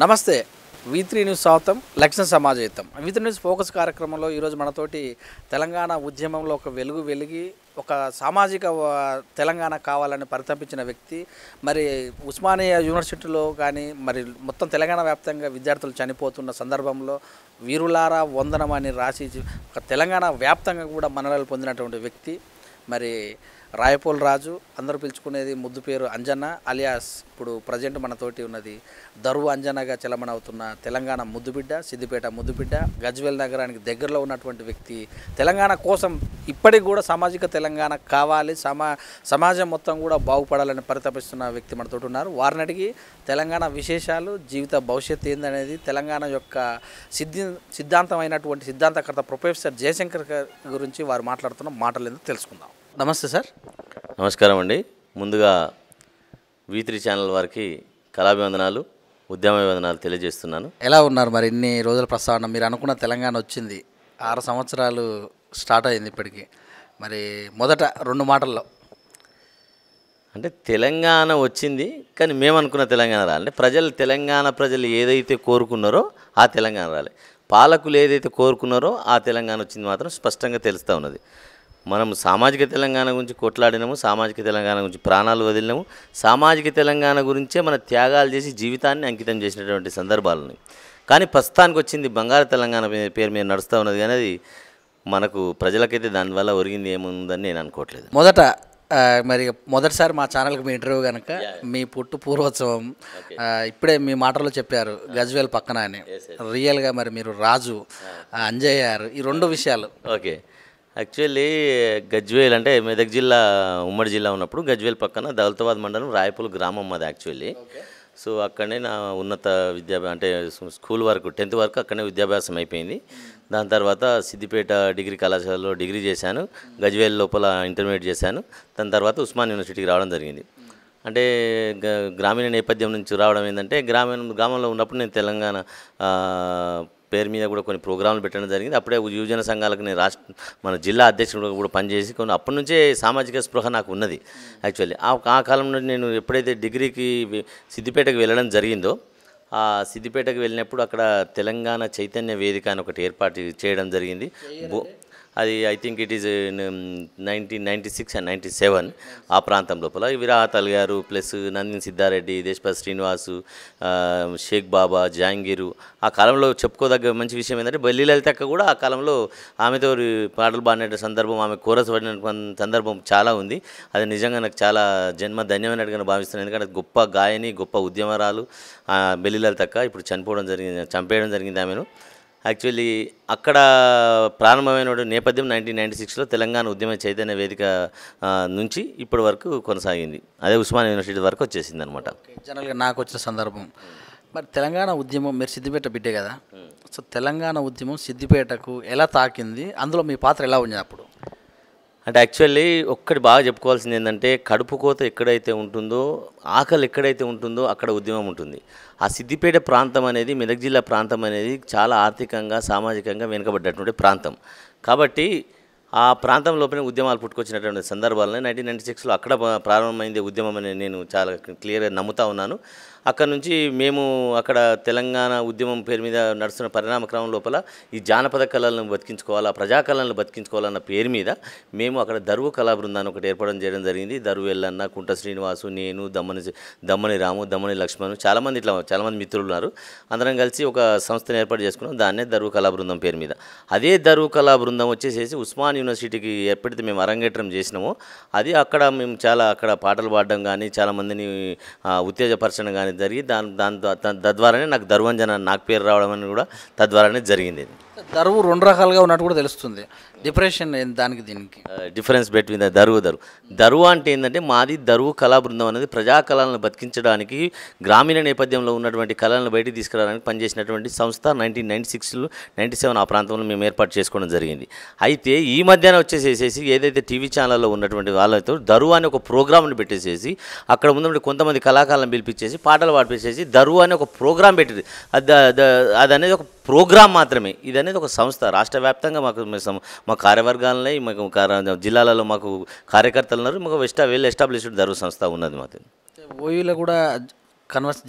నమస్తే. వి3 న్యూస్ స్వాగతం. లక్ష్యం సమాజయుతం. వి3 న్యూస్ ఫోకస్ కార్యక్రమంలో ఈరోజు మనతోటి తెలంగాణ ఉద్యమంలో ఒక వెలుగు వెలిగి ఒక సామాజిక తెలంగాణ కావాలని పరితపించిన వ్యక్తి, మరి ఉస్మానియా యూనివర్సిటీలో కానీ మరి మొత్తం తెలంగాణ వ్యాప్తంగా విద్యార్థులు చనిపోతున్న సందర్భంలో వీరులారా వందనం అని రాసి ఒక తెలంగాణ వ్యాప్తంగా కూడా మన్ననలు పొందినటువంటి వ్యక్తి మరి రాయపోల్ రాజు, అందరూ పిలుచుకునేది ముద్దు పేరు అంజన్న అలియాస్. ఇప్పుడు ప్రజెంట్ మనతోటి ఉన్నది దరువు అంజన్నగా చలమనవుతున్న తెలంగాణ ముద్దుబిడ్డ, సిద్దిపేట ముద్దుబిడ్డ, గజ్వేల్ నగరానికి దగ్గరలో ఉన్నటువంటి వ్యక్తి. తెలంగాణ కోసం ఇప్పటికి కూడా సామాజిక తెలంగాణ కావాలి, సమాజం మొత్తం కూడా బాగుపడాలని పరితపిస్తున్న వ్యక్తి మనతోటి ఉన్నారు. వారిని అడిగి తెలంగాణ విశేషాలు, జీవిత భవిష్యత్తు ఏందనేది, తెలంగాణ యొక్క సిద్ధాంతమైనటువంటి సిద్ధాంతకర్త ప్రొఫెసర్ జయశంకర్ గురించి వారు మాట్లాడుతున్న మాటలు ఎందుకు తెలుసుకుందాం. నమస్తే సార్. నమస్కారం అండి. ముందుగా వి3 ఛానల్ వారికి కళాభివందనాలు, ఉద్యమాభివందనాలు తెలియజేస్తున్నాను. ఎలా ఉన్నారు మరి? ఇన్ని రోజుల ప్రస్తావన, మీరు అనుకున్న తెలంగాణ వచ్చింది, 6 సంవత్సరాలు స్టార్ట్ అయింది ఇప్పటికీ. మరి మొదట 2 మాటల్లో అంటే తెలంగాణ వచ్చింది, కానీ మేము అనుకున్న తెలంగాణ రాలే. తెలంగాణ ప్రజలు ఏదైతే కోరుకున్నారో ఆ తెలంగాణ రాలే. పాలకులు ఏదైతే కోరుకున్నారో ఆ తెలంగాణ వచ్చింది మాత్రం స్పష్టంగా తెలుస్తూ ఉన్నది. మనం సామాజిక తెలంగాణ గురించి కొట్లాడినాము, సామాజిక తెలంగాణ గురించి ప్రాణాలు వదిలినాము, సామాజిక తెలంగాణ గురించే మన త్యాగాలు చేసి జీవితాన్ని అంకితం చేసినటువంటి సందర్భాలు ఉన్నాయి. కానీ ప్రస్తుతానికి వచ్చింది బంగారు తెలంగాణ పేరు మీద నడుస్తూ ఉన్నది, కానీ అది మనకు ప్రజలకైతే దానివల్ల ఒరిగింది ఏముందని నేను అనుకోవట్లేదు. మరి మొదటిసారి మా ఛానల్కి మీ ఇంటర్వ్యూ కనుక మీ పుట్టు పూర్వోత్సవం ఇప్పుడే మీ మాటల్లో చెప్పారు, గజ్వేల్ పక్కన అని. రియల్గా మరి మీరు రాజు, అంజయ్య గారు, ఈ 2 విషయాలు. ఓకే, యాక్చువల్లీ గజ్వేల్ అంటే మెదక్ జిల్లా, ఉమ్మడి జిల్లా ఉన్నప్పుడు గజ్వేల్ పక్కన దౌలతాబాద్ మండలం రాయపూల్ గ్రామం మాది యాక్చువల్లీ. సో అక్కడనే నా ఉన్నత అంటే స్కూల్ వరకు 10th వరకు అక్కడనే విద్యాభ్యాసం అయిపోయింది. దాని తర్వాత సిద్దిపేట డిగ్రీ కళాశాలలో డిగ్రీ చేశాను, గజ్వేల్ లోపల ఇంటర్మీడియట్ చేశాను. దాని తర్వాత ఉస్మాన్ యూనివర్సిటీకి రావడం జరిగింది. అంటే గ్రామీణ నేపథ్యం నుంచి రావడం ఏంటంటే గ్రామంలో ఉన్నప్పుడు నేను తెలంగాణ పేరు మీద కూడా కొన్ని ప్రోగ్రాంలు పెట్టడం జరిగింది. అప్పుడే యువజన సంఘాలకు నేను మన జిల్లా అధ్యక్షుడు కూడా పనిచేసి అప్పటి నుంచే సామాజిక స్పృహ నాకు ఉన్నది. యాక్చువల్లీ ఆ కాలంలో నేను ఎప్పుడైతే డిగ్రీకి సిద్దిపేటకు వెళ్ళడం జరిగిందో, ఆ సిద్దిపేటకు వెళ్ళినప్పుడు అక్కడ తెలంగాణ చైతన్య వేదిక అని ఒకటి ఏర్పాటు చేయడం జరిగింది. అది I think it is 1996 and 97 ఆ ప్రాంతం లోపల విరాహతల్ గారు ప్లస్ నందిని సిద్ధారెడ్డి, దేశపతి శ్రీనివాసు, షేక్ బాబా, జహాంగీరు. ఆ కాలంలో చెప్పుకోదగ్గ మంచి విషయం ఏంటంటే బల్లి లలితక్క కూడా ఆ కాలంలో ఆమెతో పాటలు పాడిన సందర్భం, ఆమె కోరస్ పడిన సందర్భం చాలా ఉంది. అది నిజంగా నాకు చాలా జన్మ ధన్యమైనట్టుగా భావిస్తున్నాను. ఎందుకంటే గొప్ప గాయని, గొప్ప ఉద్యమరాలు బల్లి లలితక్క. ఇప్పుడు చంపేయడం జరిగింది ఆమెను. యాక్చువల్లీ అక్కడ ప్రారంభమైన నేపథ్యం 1996లో తెలంగాణ ఉద్యమ చైతన్య వేదిక నుంచి ఇప్పటి వరకు కొనసాగింది. అదే ఉస్మాన్ యూనివర్సిటీ వరకు వచ్చేసింది అనమాట. జనరల్గా నాకు వచ్చిన సందర్భం మరి తెలంగాణ ఉద్యమం, మీరు సిద్దిపేట బిడ్డే కదా, సో తెలంగాణ ఉద్యమం సిద్దిపేటకు ఎలా తాకింది, అందులో మీ పాత్ర ఎలా ఉంది అప్పుడు? అంటే యాక్చువల్లీ ఒక్కటి బాగా చెప్పుకోవాల్సింది ఏంటంటే, కడుపు కోత ఎక్కడైతే ఉంటుందో, ఆకలి ఎక్కడైతే ఉంటుందో అక్కడ ఉద్యమం ఉంటుంది. ఆ సిద్దిపేట ప్రాంతం అనేది, మెదక్ జిల్లా ప్రాంతం అనేది చాలా ఆర్థికంగా, సామాజికంగా వెనుకబడ్డటువంటి ప్రాంతం. కాబట్టి ఆ ప్రాంతం లోపలే ఉద్యమాలు పుట్టుకొచ్చినటువంటి సందర్భాలనే 1996లో అక్కడ ప్రారంభమైంది ఉద్యమం అని నేను చాలా క్లియర్గా నమ్ముతా ఉన్నాను. అక్కడ నుంచి మేము అక్కడ తెలంగాణ ఉద్యమం పేరు మీద నడుస్తున్న పరిణామ క్రమం లోపల ఈ జానపద కళలను బతికించుకోవాలా, ప్రజా కళలను బతికించుకోవాలన్న పేరు మీద మేము అక్కడ దరువు కళా బృందాన్ని ఒకటి ఏర్పడడం చేయడం జరిగింది. దరువు ఎల్లన్న, కుంట శ్రీనివాసు, నేను, దమ్మని రాము, దమ్మని లక్ష్మణ్, చాలామంది మిత్రులు ఉన్నారు. అందరం కలిసి ఒక సంస్థను ఏర్పాటు చేసుకున్నాం, దాన్నే దరువు కళా బృందం పేరు మీద. అదే దరువు కళా బృందం వచ్చేసేసి ఉస్మాన్ యూనివర్సిటీకి ఎప్పుడైతే మేము అరంగేట్రం చేసినామో, అది అక్కడ మేము అక్కడ పాటలు పాడడం కానీ, చాలామందిని ఉత్తేజపరచడం కానీ జరిగి తద్వారానే నాకు దరువంజన నాకు పేరు రావడం అని కూడా తద్వారానే జరిగింది. దరువు 2 రకాలుగా ఉన్నట్టు కూడా తెలుస్తుంది. డిప్రెషన్ దానికి దీనికి డిఫరెన్స్ బిట్వీన్ దరువు అంటే ఏంటంటే, మాది దరువు కళా బృందం అనేది ప్రజా కళలను బతికించడానికి, గ్రామీణ నేపథ్యంలో ఉన్నటువంటి కళలను బయటికి తీసుకురావడానికి పనిచేసినటువంటి సంస్థ. 1996, 97 ఆ ప్రాంతంలో మేము ఏర్పాటు చేసుకోవడం జరిగింది. అయితే ఈ మధ్యాహ్నం వచ్చేసేసి ఏదైతే టీవీ ఛానల్లో ఉన్నటువంటి వాళ్ళతో దరువు అని ఒక ప్రోగ్రామ్ని పెట్టేసేసి అక్కడ ఉన్నటువంటి కొంతమంది కళాకారులను పిలిపించేసి పాటలు పాడిపించేసి దరువు అని ఒక ప్రోగ్రాం పెట్టింది. అది అనేది ఒక ప్రోగ్రామ్ మాత్రమే. ఇది అనేది ఒక సంస్థ. రాష్ట్ర వ్యాప్తంగా మా కార్యవర్గాలనే, మాకు జిల్లాలలో మాకు కార్యకర్తలు ఉన్నారు. మాకు వెల్ ఎస్టాబ్లిష్డ్ దరువు సంస్థ ఉన్నది. మాకు ఓయూలో కూడా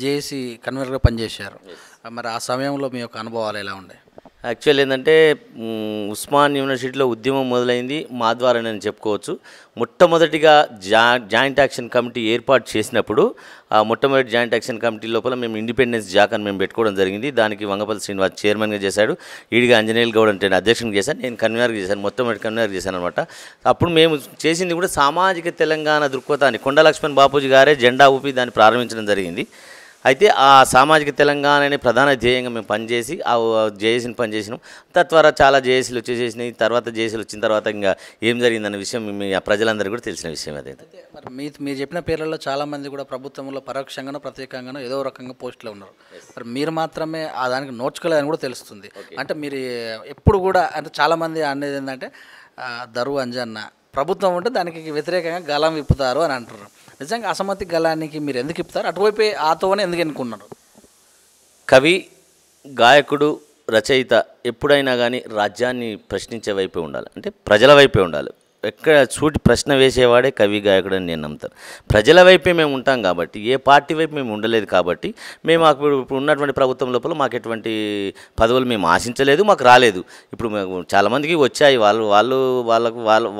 జేఏసీ కన్వీనర్గా పనిచేశారు. మరి ఆ సమయంలో మీ యొక్క అనుభవాలు ఎలా ఉండే? యాక్చువల్ ఏంటంటే ఉస్మాన్ యూనివర్సిటీలో ఉద్యమం మొదలైంది మా ద్వారా నేను చెప్పుకోవచ్చు. మొట్టమొదటిగా జాయింట్ యాక్షన్ కమిటీ ఏర్పాటు చేసినప్పుడు ఆ మొట్టమొదటి జాయింట్ యాక్షన్ కమిటీ లోపల మేము ఇండిపెండెన్స్ జాక్ అని మేము పెట్టుకోవడం జరిగింది. దానికి వంగపల్లి శ్రీనివాస్ చైర్మన్గా చేశాడు, ఈడిగా ఆంజనేయులు గౌడ్ అంటే అధ్యక్షునిగా చేశాను, నేను కన్వీనర్గా చేశాను, మొట్టమొదటి కన్వీనర్గా చేశాను అనమాట. అప్పుడు మేము చేసింది కూడా సామాజిక తెలంగాణ దృక్పథాన్ని కొండ లక్ష్మణ్ బాపూజీ గారే జెండా ఊపి దాన్ని ప్రారంభించడం జరిగింది. అయితే ఆ సామాజిక తెలంగాణ అనే ప్రధాన ధ్యేయంగా మేము పనిచేసి ఆ జేఏసీని పనిచేసినాం. తద్వారా చాలా జేఏసీలు వచ్చేసేసినాయి. తర్వాత జేఏసీలు వచ్చిన తర్వాత ఇంకా ఏం జరిగిందన్న విషయం ప్రజలందరికీ కూడా తెలిసిన విషయం అదే. మరి మీరు చెప్పిన పేర్లలో చాలామంది కూడా ప్రభుత్వంలో పరోక్షంగానో ప్రత్యేకంగానో ఏదో రకంగా పోస్టులో ఉన్నారు. మరి మీరు మాత్రమే ఆ దానికి నోచుకోలేదని కూడా తెలుస్తుంది. అంటే మీరు ఎప్పుడు కూడా అంటే చాలామంది అనేది ఏంటంటే దరు అంజన్న ప్రభుత్వం ఉంటే దానికి వ్యతిరేకంగా గలం విప్పుతారు అని అంటారు. నిజంగా అసమ్మతి గలానికి మీరు ఎందుకు ఇప్పుతారు? అటువైపు ఆతోనే ఎందుకు ఎన్నుకున్నారు? కవి, గాయకుడు, రచయిత ఎప్పుడైనా కానీ రాజ్యాన్ని ప్రశ్నించే వైపే ఉండాలి, అంటే ప్రజల వైపే ఉండాలి. ఎక్కడ సూటి ప్రశ్న వేసేవాడే కవి, గాయకుడు అని నేను నమ్ముతాను. ప్రజల వైపే మేము ఉంటాం కాబట్టి, ఏ పార్టీ వైపు మేము ఉండలేదు కాబట్టి మేము ఇప్పుడు ఉన్నటువంటి ప్రభుత్వం లోపల మాకు ఎటువంటి పదవులు మేము ఆశించలేదు, మాకు రాలేదు. ఇప్పుడు చాలామందికి వచ్చాయి,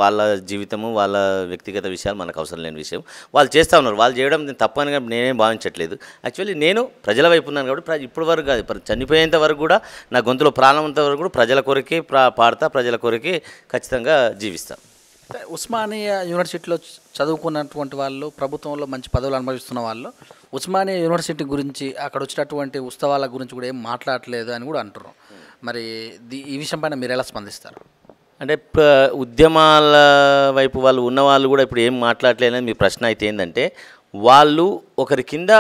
వాళ్ళ జీవితము, వాళ్ళ వ్యక్తిగత విషయాలు మనకు అవసరం లేని విషయం. వాళ్ళు చేస్తూ ఉన్నారు, వాళ్ళు చేయడం తప్పని నేనేం భావించట్లేదు. యాక్చువల్లీ నేను ప్రజల వైపు ఉన్నాను కాబట్టి ఇప్పటి వరకు కాదు, చనిపోయేంత వరకు కూడా నా గొంతులో ప్రాణం అంత వరకు కూడా ప్రజల కొరకే పాడతా, ప్రజల కొరకే ఖచ్చితంగా జీవిస్తాను. ఉస్మానియా యూనివర్సిటీలో చదువుకున్నటువంటి వాళ్ళు, ప్రభుత్వంలో మంచి పదవులు అనుభవిస్తున్న వాళ్ళు ఉస్మానియా యూనివర్సిటీ గురించి, అక్కడ వచ్చినటువంటి ఉత్సవాల గురించి కూడా ఏం మాట్లాడలేదు అని కూడా అంటున్నారు. మరి ఈ విషయం పైన మీరు ఎలా స్పందిస్తారు? అంటే ఉద్యమాల వైపు వాళ్ళు ఉన్నవాళ్ళు కూడా ఇప్పుడు ఏం మాట్లాడలేదని మీ ప్రశ్న అయితే ఏంటంటే, వాళ్ళు ఒకరి కింద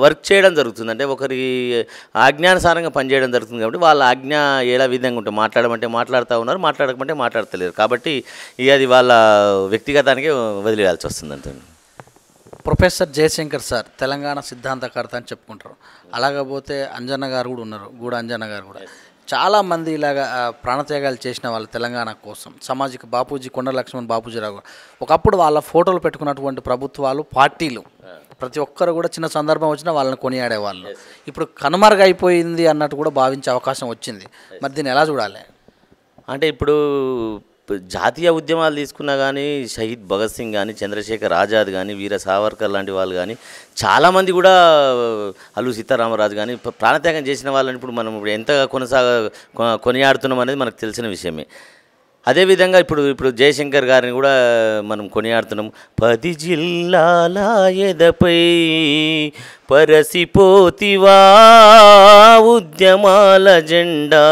వర్క్ చేయడం జరుగుతుంది, అంటే ఒకరి ఆజ్ఞానుసారంగా పనిచేయడం జరుగుతుంది. కాబట్టి వాళ్ళ ఆజ్ఞ ఎలా విధంగా ఉంటే మాట్లాడమంటే మాట్లాడుతూ ఉన్నారు, మాట్లాడకపోతే మాట్లాడతలేరు. కాబట్టి అది వాళ్ళ వ్యక్తిగతానికి వదిలేయాల్సి వస్తుంది అంతే. ప్రొఫెసర్ జయశంకర్ సార్ తెలంగాణ సిద్ధాంతకర్త అని చెప్పుకుంటారు. అలాగపోతే అంజన్న గారు కూడా ఉన్నారు, గూడ అంజన్న గారు కూడా. చాలామంది ఇలాగా ప్రాణత్యాగాలు చేసిన వాళ్ళు తెలంగాణ కోసం. సామాజిక బాపూజీ, కొండ లక్ష్మణ్ బాపూజీరావు ఒకప్పుడు వాళ్ళ ఫోటోలు పెట్టుకున్నటువంటి ప్రభుత్వాలు, పార్టీలు ప్రతి ఒక్కరు కూడా చిన్న సందర్భం వచ్చినా వాళ్ళని కొనియాడేవాళ్ళు. ఇప్పుడు కనుమరుగైపోయింది అన్నట్టు కూడా భావించే అవకాశం వచ్చింది. మరి దీన్ని ఎలా చూడాలి? అంటే ఇప్పుడు జాతీయ ఉద్యమాలు తీసుకున్నా కానీ షహీద్ భగత్ సింగ్ కానీ, చంద్రశేఖర్ ఆజాద్ కానీ, వీర సావర్కర్ లాంటి వాళ్ళు కానీ చాలామంది కూడా, అల్లూరి సీతారామరాజు కానీ ప్రాణత్యాగం చేసిన వాళ్ళని ఇప్పుడు మనం ఎంతగా కొనియాడుతున్నాం అనేది మనకు తెలిసిన విషయమే. అదేవిధంగా ఇప్పుడు జయశంకర్ గారిని కూడా మనం కొనియాడుతున్నాం. 10 జిల్లాల ఎదపై పరసిపోతివా ఉద్యమాల జెండా,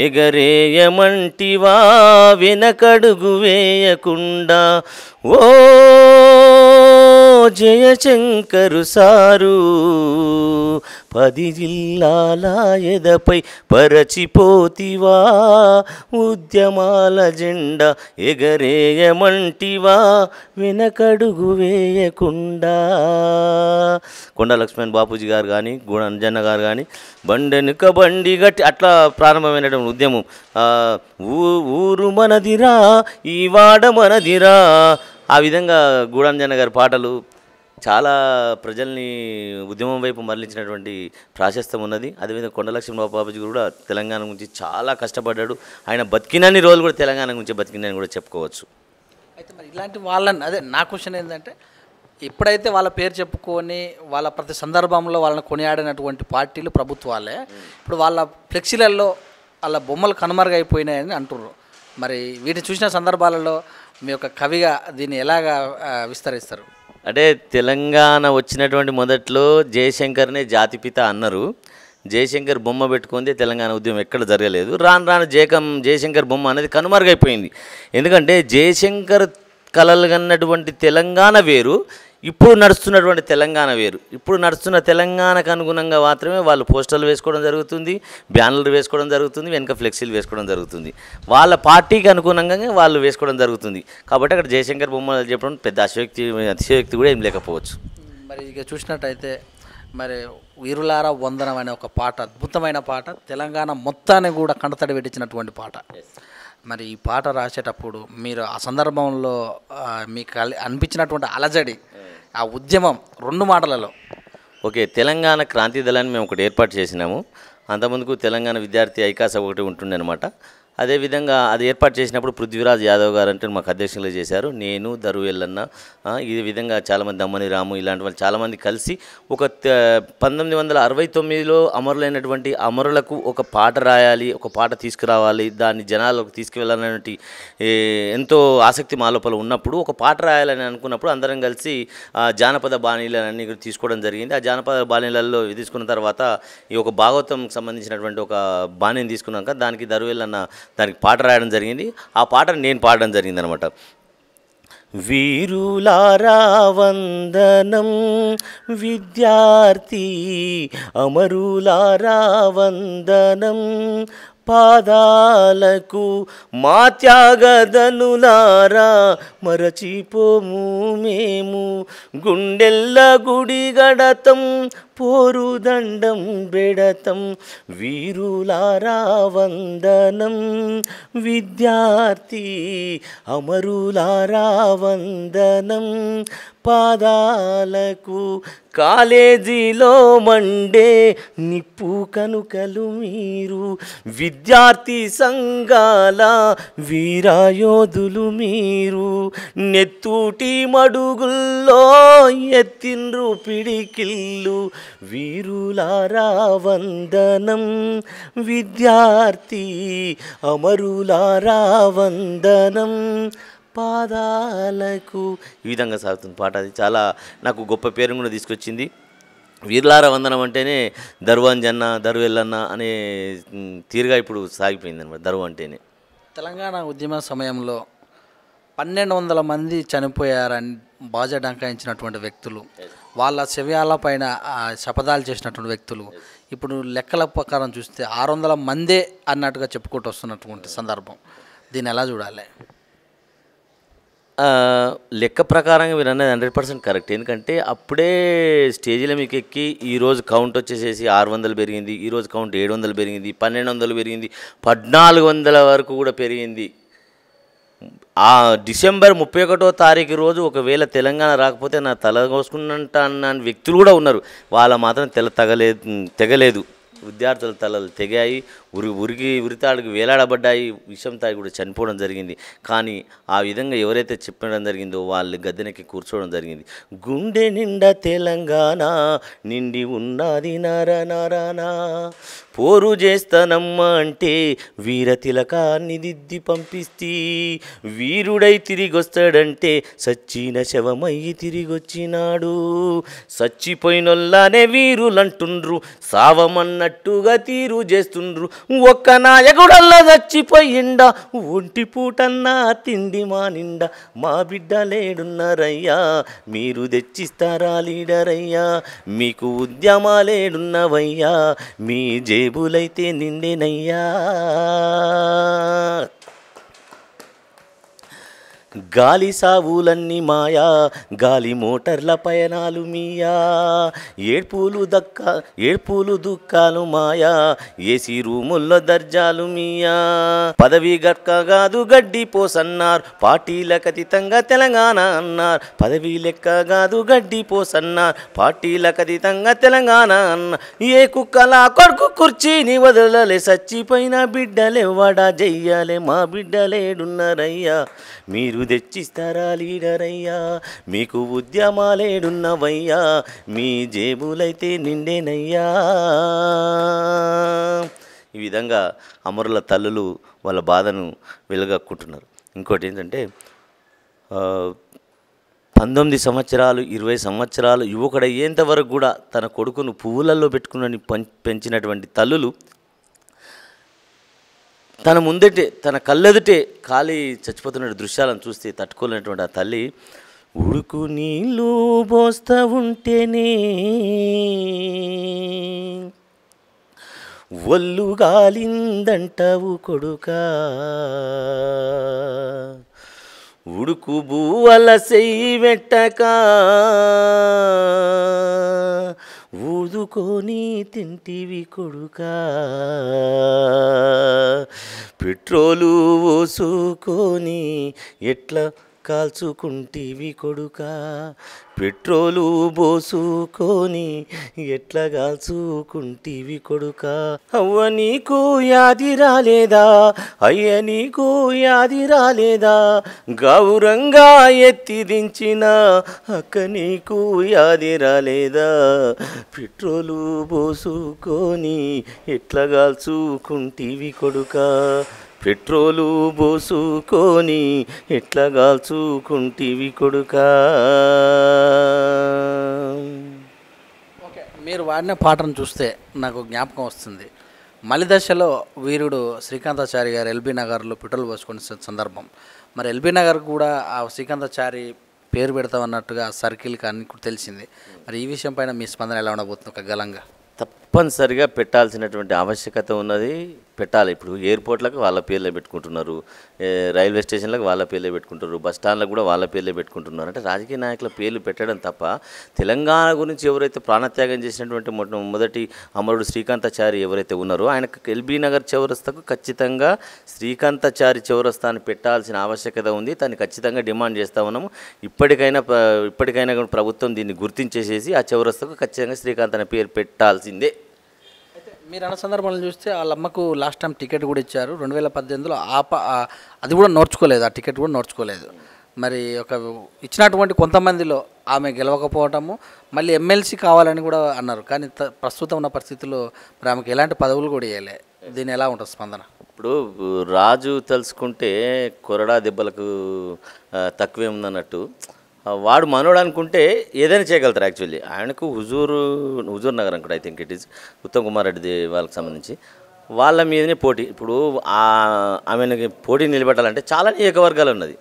ఎగరేయమంటివా వెనకడుగు వేయకుండా, ఓ జయశంకరు సారు 10 జిల్లాల ఎదపై పరచిపోతివా ఉద్యమాల జెండా, ఎగరేయమంటివా వెనకడుగు వేయకుండా. కొండ లక్ష్మణ్ బాపూజీ గారు కానీ, గూడ అంజన్న గారు కానీ బండెనుక బండి గట్టి అట్లా ప్రారంభమైనటువంటి ఉద్యమం. ఊరు మనదిరా, ఈ వాడ మనదిరా, ఆ విధంగా గూడంజన్న గారి పాటలు చాలా ప్రజల్ని ఉద్యమం వైపు మరలించినటువంటి ప్రాశస్త్యం ఉన్నది. అదేవిధంగా కొండ లక్ష్మణ బాపూజీ కూడా తెలంగాణ గురించి చాలా కష్టపడ్డాడు. ఆయన బతికినన్ని రోజులు కూడా తెలంగాణ గురించి బతికినని కూడా చెప్పుకోవచ్చు. అయితే మరి ఇలాంటి వాళ్ళని, అదే నా క్వశ్చన్ ఏంటంటే, ఎప్పుడైతే వాళ్ళ పేరు చెప్పుకొని వాళ్ళ ప్రతి సందర్భంలో వాళ్ళని కొనియాడినటువంటి పార్టీలు, ప్రభుత్వాలే ఇప్పుడు వాళ్ళ ఫ్లెక్సీలలో వాళ్ళ బొమ్మలు కనుమరుగైపోయినాయని అంటున్నారు. మరి వీటిని చూసిన సందర్భాలలో మీ యొక్క కవిగా దీన్ని ఎలాగా విస్తరిస్తారు? అంటే తెలంగాణ వచ్చినటువంటి మొదట్లో జయశంకర్నే జాతిపిత అన్నారు. జయశంకర్ బొమ్మ పెట్టుకుంది తెలంగాణ ఉద్యమం ఎక్కడ జరగలేదు. రాను జయశంకర్ బొమ్మ అనేది కనుమరుగైపోయింది. ఎందుకంటే జయశంకర్ కలలు కన్నటువంటి తెలంగాణ వేరు, ఇప్పుడు నడుస్తున్నటువంటి తెలంగాణ వేరు. ఇప్పుడు నడుస్తున్న తెలంగాణకు అనుగుణంగా మాత్రమే వాళ్ళు పోస్టర్లు వేసుకోవడం జరుగుతుంది, బ్యానర్లు వేసుకోవడం జరుగుతుంది, వెనుక ఫ్లెక్సీలు వేసుకోవడం జరుగుతుంది. వాళ్ళ పార్టీకి అనుగుణంగా వాళ్ళు వేసుకోవడం జరుగుతుంది. కాబట్టి అక్కడ జయశంకర్ బొమ్మలు చెప్పడం పెద్ద అతిశయోక్తి కూడా ఏం లేకపోవచ్చు. మరి ఇక చూసినట్టయితే మరి వీరులారా వందనం అనే ఒక పాట, అద్భుతమైన పాట, తెలంగాణ మొత్తాన్ని కూడా కంటతడి పెట్టించినటువంటి పాట. మరి ఈ పాట రాసేటప్పుడు మీరు ఆ సందర్భంలో మీకు అనిపించినటువంటి అలజడి, ఆ ఉద్యమం 2 మాటలలో? ఓకే, తెలంగాణ క్రాంతి దళాన్ని మేము ఒకటి ఏర్పాటు చేసినాము. అంతకుముందుకు తెలంగాణ విద్యార్థి ఐకాస ఒకటి ఉంటుండే అనమాట. అదేవిధంగా అది ఏర్పాటు చేసినప్పుడు పృథ్వీరాజ్ యాదవ్ గారు అంటే మాకు అధ్యక్షులు చేశారు. నేను దరువెల్లన్న ఈ విధంగా చాలామంది దమ్మని రాము ఇలాంటి వాళ్ళు చాలామంది కలిసి ఒక 1969లో అమరులైనటువంటి అమరులకు ఒక పాట రాయాలి, ఒక పాట తీసుకురావాలి, దాన్ని జనాలకు తీసుకువెళ్ళాలనే ఎంతో ఆసక్తి మా లోపల ఉన్నప్పుడు ఒక పాట రాయాలని అనుకున్నప్పుడు అందరం కలిసి జానపద బాణీలన్నీ తీసుకోవడం జరిగింది. ఆ జానపద బాణీలలో తీసుకున్న తర్వాత ఈ ఒక భాగవతం సంబంధించినటువంటి ఒక బాణీని తీసుకున్నాక దానికి దరువెల్లన్న దానికి పాట రాయడం జరిగింది. ఆ పాటను నేను పాడడం జరిగింది అనమాట. వీరులారా వందనం విద్యార్థి అమరులారా వందనం పాదాలకు మా త్యాగదనులారా మరచిపోము మేము గుండెల్ల గుడి గడతం పోరుదండం బెడతం వీరులారా వందనం విద్యార్థి అమరులారా వందనం పాదాలకు కాలేజీలో మండే నిప్పు కనుకలు మీరు విద్యార్థి సంఘాల వీరాయోధులు మీరు నెత్తూటి మడుగుల్లో ఎత్తిండ్రు పిడికిళ్ళు వీరులారా వందనం విద్యార్థి అమరులారా వందనం పాదాలకు. ఈ విధంగా సాగుతుంది పాట. అది చాలా నాకు గొప్ప పేరు కూడా తీసుకొచ్చింది. వీరులారా వందనం అంటేనే దరువంజన్న దరువెల్లన్న అనే తీరుగా ఇప్పుడు సాగిపోయింది అనమాట. దరువు అంటేనే తెలంగాణ ఉద్యమ సమయంలో 1200 మంది చనిపోయారని బాజా డంకాయించినటువంటి వ్యక్తులు, వాళ్ళ శవ్యాల పైన శపథాలు చేసినటువంటి వ్యక్తులు ఇప్పుడు లెక్కల ప్రకారం చూస్తే 600 మందే అన్నట్టుగా చెప్పుకుంటూ వస్తున్నటువంటి సందర్భం. దీన్ని ఎలా చూడాలి? లెక్క ప్రకారంగా మీరు అనేది 100% కరెక్ట్. ఎందుకంటే అప్పుడే స్టేజీలో మీకు ఎక్కి ఈరోజు కౌంట్ వచ్చేసేసి 600 పెరిగింది, ఈరోజు కౌంట్ 700 పెరిగింది, 1200 పెరిగింది, 1400 వరకు కూడా పెరిగింది. ఆ డిసెంబర్ 31వ తారీఖు రోజు ఒకవేళ తెలంగాణ రాకపోతే నా తల కోసుకున్నంట అన్న వ్యక్తులు కూడా ఉన్నారు. వాళ్ళ మాత్రం తెగలేదు. విద్యార్థుల తలలు తెగాయి, ఉరితాడికి వేలాడబడ్డాయి, విషం తాగి కూడా చనిపోవడం జరిగింది. కానీ ఆ విధంగా ఎవరైతే చెప్పడం జరిగిందో వాళ్ళు గద్దెనెక్కి కూర్చోవడం జరిగింది. గుండె నిండా తెలంగాణ నిండి ఉన్నది నారానా పోరు చేస్తానమ్మా అంటే వీర తిలకాన్ని దిద్ది పంపిస్తీ వీరుడై తిరిగొస్తాడంటే సచ్చిన శవమయ్యి తిరిగొచ్చినాడు. సచ్చిపోయినొల్లానే వీరులంటుండ్రు, సావమన్నట్టుగా తీరు చేస్తుండ్రు. ఒక్క నాయకుడల్లా చచ్చిపోయిండా, ఒంటి పూటన్నా తిండి మా నిండా మా బిడ్డ లేడున్నారయ్యా, మీరు తెచ్చిస్తారా లీడరయ్యా, మీకు ఉద్యమాలేడున్నవయ్యా, మీ జేబులైతే నిండేనయ్యా. గాలి సావులన్నీ మాయా, గాలి మోటార్ల పయనాలు మీయా, ఏడ్పులు దుఃఖాలు మాయా, ఏసీ రూముల్లో దర్జాలు మీయా. పదవి గట్క కాదు గడ్డి పోసన్నారు, పార్టీలకు అతీతంగా తెలంగాణ అన్నారు. పదవి లెక్క కాదు గడ్డి పోసన్నారు, పార్టీలకు అతీతంగా తెలంగాణ అన్న. ఏ కుక్కలా కొడుకు కుర్చీని వదలలే, చచ్చిపోయిన బిడ్డలెవ్వడా చెయ్యాలే, మా బిడ్డలేడున్నారయ్యా, మీరు తెచ్చిస్తారా లీడరయ్యా, మీకు ఉద్యమాలేడున్నవయ్యా, మీ జేబులైతే నిండేనయ్యా. ఈ విధంగా అమరుల తల్లులు వాళ్ళ బాధను వెలుగక్కుంటున్నారు. ఇంకోటి ఏంటంటే 19 సంవత్సరాలు 20 సంవత్సరాలు యువకుడయ్యేంత వరకు కూడా తన కొడుకును పువ్వులలో పెట్టుకుని పెంచినటువంటి తల్లులు తన ముందటే తన కళ్ళెదుటే ఖాళీ చచ్చిపోతున్న దృశ్యాలను చూస్తే తట్టుకోలేనటువంటి ఆ తల్లి ఉడుకు నీళ్ళు పోస్తా ఉంటేనే ఒళ్ళు గాలిందంటావు కొడుకా, ఉడుకు బూవల సెయ్యి పెట్టక ఊదుకొని తింటివి కొడుకా, పెట్రోలు పోసుకొని ఎట్లా కాల్చుకుంటివి కొడుకా పెట్రోలు పోసుకొని ఎట్లా కాల్చుకుంటివి కొడుకా అవ్వ నీకు యాది రాలేదా అయ్య నీకు యాది రాలేదా గౌరంగా ఎత్తి దించిన అక్క నీకు యాది రాలేదా పెట్రోలు పోసుకొని ఎట్లా కాల్చుకుంటివి కొడుకా పెట్రోలు పోసుకొని ఎట్లా కాల్చుకుంటివి కొడుకా. ఓకే, మీరు వాడిన పాటను చూస్తే నాకు జ్ఞాపకం వస్తుంది. మలిదశలో వీరుడు శ్రీకాంతాచారి గారు ఎల్బీ నగర్లో పెట్రోల్ పోసుకునే సందర్భం. మరి ఎల్బీ నగర్ కూడా ఆ శ్రీకాంతాచారి పేరు పెడతామన్నట్టుగా సర్కిల్కి అన్ని కూడా తెలిసింది. మరి ఈ విషయం పైన మీ స్పందన ఎలా ఉండబోతుంది ఒక గలంగా? తప్పనిసరిగా పెట్టాల్సినటువంటి ఆవశ్యకత ఉన్నది, పెట్టాలి. ఇప్పుడు ఎయిర్పోర్ట్లకు వాళ్ళ పేర్లే పెట్టుకుంటున్నారు, రైల్వే స్టేషన్లకు వాళ్ళ పేర్లే పెట్టుకుంటారు, బస్ స్టాండ్లకు కూడా వాళ్ళ పేర్లే పెట్టుకుంటున్నారు. అంటే రాజకీయ నాయకుల పేర్లు పెట్టడం తప్ప తెలంగాణ గురించి ఎవరైతే ప్రాణత్యాగం చేసినటువంటి మొదటి అమరుడు శ్రీకాంతాచారి ఎవరైతే ఉన్నారో ఆయనకు ఎల్బీ నగర్ చౌరస్తాకు ఖచ్చితంగా శ్రీకాంతాచారి చౌరస్తా అని పెట్టాల్సిన ఆవశ్యకత ఉంది. దాన్ని ఖచ్చితంగా డిమాండ్ చేస్తూ ఉన్నాము. ఇప్పటికైనా కూడా ప్రభుత్వం దీన్ని గుర్తించేసేసి ఆ చౌరస్తాకు ఖచ్చితంగా శ్రీకాంత్ అనే పేరు పెట్టాల్సిందే. మీరు అన్న సందర్భాలను చూస్తే వాళ్ళ అమ్మకు లాస్ట్ టైం టికెట్ కూడా ఇచ్చారు 2018లో. అది కూడా నోర్చుకోలేదు, ఆ టికెట్ కూడా నోర్చుకోలేదు. మరి ఒక ఇచ్చినటువంటి కొంతమందిలో ఆమె గెలవకపోవటము, మళ్ళీ ఎమ్మెల్సీ కావాలని కూడా అన్నారు. కానీ ప్రస్తుతం ఉన్న పరిస్థితుల్లో మరి ఆమెకు ఎలాంటి పదవులు కూడా ఇవ్వలే. దీని ఎలా ఉంటుంది స్పందన? ఇప్పుడు రాజు తలుచుకుంటే కొరడా దెబ్బలకు తక్కువే ఉందన్నట్టు వాడు మనోడు అనుకుంటే ఏదైనా చేయగలుగుతారు. యాక్చువల్లీ ఆయనకు హుజూర్ నగర్ అనుకుంటే I think it is Uttam Kumar Reddy వాళ్ళకి సంబంధించి వాళ్ళ మీదనే పోటీ. ఇప్పుడు ఆమెకి పోటీ నిలబెట్టాలంటే చాలా నియోజకవర్గాలు ఉన్నది.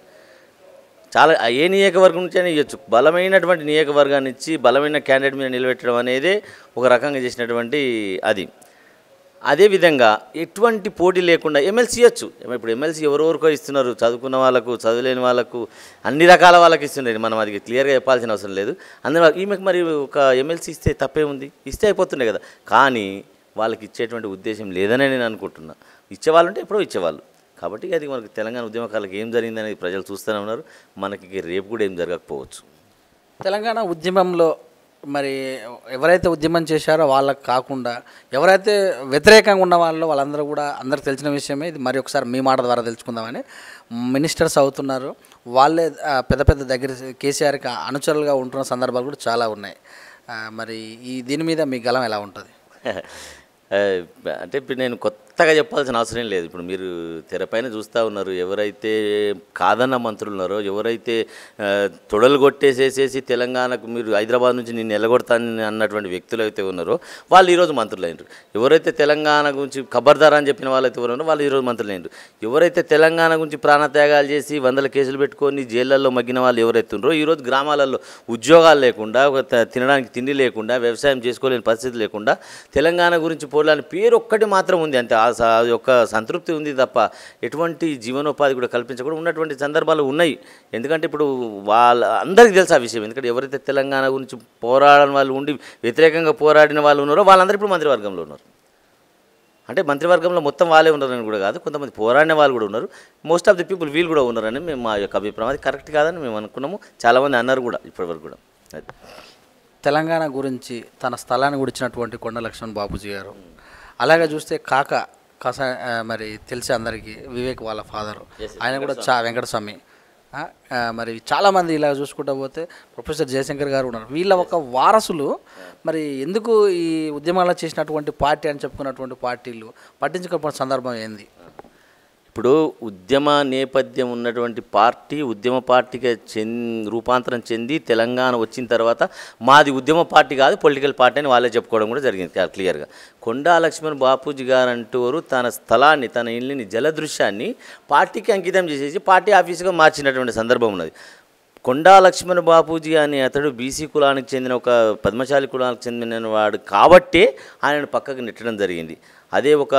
చాలా ఏ నియోజకవర్గం నుంచి అయినా ఇవ్వచ్చు. బలమైనటువంటి నియోజకవర్గాన్ని ఇచ్చి బలమైన క్యాండిడేట్ మీద నిలబెట్టడం అనేది ఒక రకంగా చేసినటువంటి అది. అదేవిధంగా ఎటువంటి పోటీ లేకుండా ఎమ్మెల్సీ ఇవ్వచ్చు. ఇప్పుడు ఎమ్మెల్సీ ఎవరెవరికో ఇస్తున్నారు, చదువుకున్న వాళ్ళకు, చదువులేని వాళ్ళకు, అన్ని రకాల వాళ్ళకి ఇస్తున్నారు. మనం అది క్లియర్గా చెప్పాల్సిన అవసరం లేదు. అందులో ఈమెకు మరి ఒక ఎమ్మెల్సీ ఇస్తే తప్పే ఉంది, ఇస్తే అయిపోతుండే కదా. కానీ వాళ్ళకి ఇచ్చేటువంటి ఉద్దేశం లేదనే నేను అనుకుంటున్నా. ఇచ్చేవాళ్ళు ఉంటే ఎప్పుడో ఇచ్చేవాళ్ళు. కాబట్టి అది మనకు తెలంగాణ ఉద్యమకాలకు ఏం జరిగిందనేది ప్రజలు చూస్తూనే ఉన్నారు. మనకి రేపు కూడా ఏం జరగకపోవచ్చు. తెలంగాణ ఉద్యమంలో మరి ఎవరైతే ఉద్యమం చేశారో వాళ్ళకు కాకుండా ఎవరైతే వ్యతిరేకంగా ఉన్న వాళ్ళందరూ కూడా అందరికి తెలిసిన విషయమే. ఇది మరి ఒకసారి మీ మాట ద్వారా తెలుసుకుందామని మినిస్టర్స్ అవుతున్నారు. వాళ్ళే పెద్ద పెద్ద దగ్గర కేసీఆర్కి అనుచరులుగా ఉంటున్న సందర్భాలు కూడా చాలా ఉన్నాయి. మరి దీని మీద మీ గలం ఎలా ఉంటుంది? అంటే ఇప్పుడు నేను కొత్తగా చెప్పాల్సిన అవసరం లేదు. ఇప్పుడు మీరు తెరపైన చూస్తూ ఉన్నారు. ఎవరైతే కాదన్న మంత్రులు ఉన్నారో, ఎవరైతే తొడలు కొట్టేసేసేసి తెలంగాణకు మీరు హైదరాబాద్ నుంచి నేను ఎలగొడతానని అన్నటువంటి వ్యక్తులు అయితే ఉన్నారో వాళ్ళు ఈరోజు మంత్రులు అయినారు. ఎవరైతే తెలంగాణ గురించి ఖబర్దార్ అని చెప్పిన వాళ్ళైతే ఉన్నారో వాళ్ళు ఈరోజు మంత్రులు అయినారు. ఎవరైతే తెలంగాణ గురించి ప్రాణత్యాగాలు చేసి 100 కేసులు పెట్టుకొని జైళ్ళల్లో మగ్గిన వాళ్ళు ఎవరైతే ఉన్నారో ఈరోజు గ్రామాలలో ఉద్యోగాలు లేకుండా, తినడానికి తిండి లేకుండా, వ్యవసాయం చేసుకోలేని పరిస్థితి లేకుండా తెలంగాణ గురించి పోలాని పేరు ఒక్కటి మాత్రం ఉంది. అంతే, ఆ యొక్క సంతృప్తి ఉంది తప్ప ఎటువంటి జీవనోపాధి కూడా కల్పించకుండా ఉన్నటువంటి సందర్భాలు ఉన్నాయి. ఎందుకంటే ఇప్పుడు అందరికీ తెలుసు ఆ విషయం. ఎందుకంటే ఎవరైతే తెలంగాణ గురించి పోరాడని వాళ్ళు ఉండి వ్యతిరేకంగా పోరాడిన వాళ్ళు ఉన్నారో వాళ్ళందరూ ఇప్పుడు మంత్రివర్గంలో ఉన్నారు. అంటే మంత్రివర్గంలో మొత్తం వాళ్ళే ఉన్నారని కూడా కాదు, కొంతమంది పోరాడిన వాళ్ళు కూడా ఉన్నారు. మోస్ట్ ఆఫ్ ది పీపుల్ వీళ్ళు కూడా ఉన్నారని మేము మా యొక్క అభిప్రాయం. అది కరెక్ట్ కాదని మేము అనుకున్నాము. చాలామంది అన్నారు కూడా ఇప్పటివరకు కూడా. తెలంగాణ గురించి తన స్థలాన్ని గురించినటువంటి కొండ లక్ష్మణ్ బాపూజీ గారు, అలాగే చూస్తే మరి తెలిసి అందరికీ వివేక్ వాళ్ళ ఫాదరు, ఆయన కూడా వెంకటస్వామి, మరి చాలామంది ఇలా చూసుకుంటూ పోతే ప్రొఫెసర్ జయశంకర్ గారు ఉన్నారు. వీళ్ళ ఒక వారసులు మరి ఎందుకు ఈ ఉద్యమాల్లో చేసినటువంటి పార్టీ అని చెప్పుకున్నటువంటి పార్టీలు పట్టించుకోకపోయిన సందర్భం ఏంది? ఇప్పుడు ఉద్యమ నేపథ్యం ఉన్నటువంటి పార్టీ ఉద్యమ పార్టీగా రూపాంతరం చెంది తెలంగాణ వచ్చిన తర్వాత మాది ఉద్యమ పార్టీ కాదు పొలిటికల్ పార్టీ అని వాళ్ళే చెప్పుకోవడం కూడా జరిగింది క్లియర్గా. కొండా లక్ష్మణ్ బాపూజీ గారు అంటూరు తన స్థలాన్ని, తన ఇల్లుని, జలదృశ్యాన్ని పార్టీకి అంకితం చేసేసి పార్టీ ఆఫీసుగా మార్చినటువంటి సందర్భం ఉన్నది. కొండా లక్ష్మణ్ బాపూజీ అని అతడు బీసీ కులానికి చెందిన ఒక పద్మశాలి కులానికి చెందిన వాడు కాబట్టే ఆయనను పక్కకు నెట్టడం జరిగింది. అదే ఒక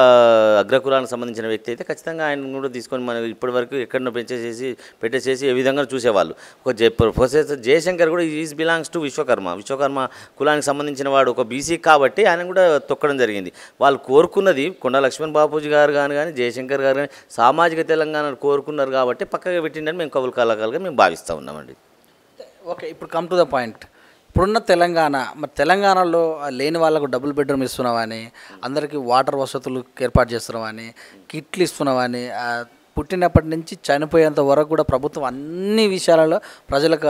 అగ్రకులానికి సంబంధించిన వ్యక్తి అయితే ఖచ్చితంగా ఆయన కూడా తీసుకొని మనం ఇప్పటివరకు ఎక్కడో పెట్టేసేసి ఏ విధంగా చూసేవాళ్ళు. ఒక ప్రొఫెసర్ జయశంకర్ కూడా ఈజ్ బిలాంగ్స్ టు విశ్వకర్మ కులానికి సంబంధించిన వాడు ఒక బీసీ కాబట్టి ఆయన కూడా తొక్కడం జరిగింది. వాళ్ళు కోరుకున్నది కొండా లక్ష్మణ్ బాపూజీ గారు కానీ జయశంకర్ గారు కానీ సామాజిక తెలంగాణ కోరుకున్నారు కాబట్టి పక్కగా పెట్టిండని మేము కవులు కళాకారులుగా మేము భావిస్తూ ఉన్నామండి. ఓకే, ఇప్పుడు కమ్ టు ద పాయింట్. ఇప్పుడున్న తెలంగాణ, మరి తెలంగాణలో లేని వాళ్ళకు డబుల్ బెడ్రూమ్ ఇస్తున్నామని, అందరికీ వాటర్ వసతులు ఏర్పాటు చేస్తున్నామని, కిట్లు ఇస్తున్నామని, పుట్టినప్పటి నుంచి చనిపోయేంత వరకు కూడా ప్రభుత్వం అన్ని విషయాలలో ప్రజలకు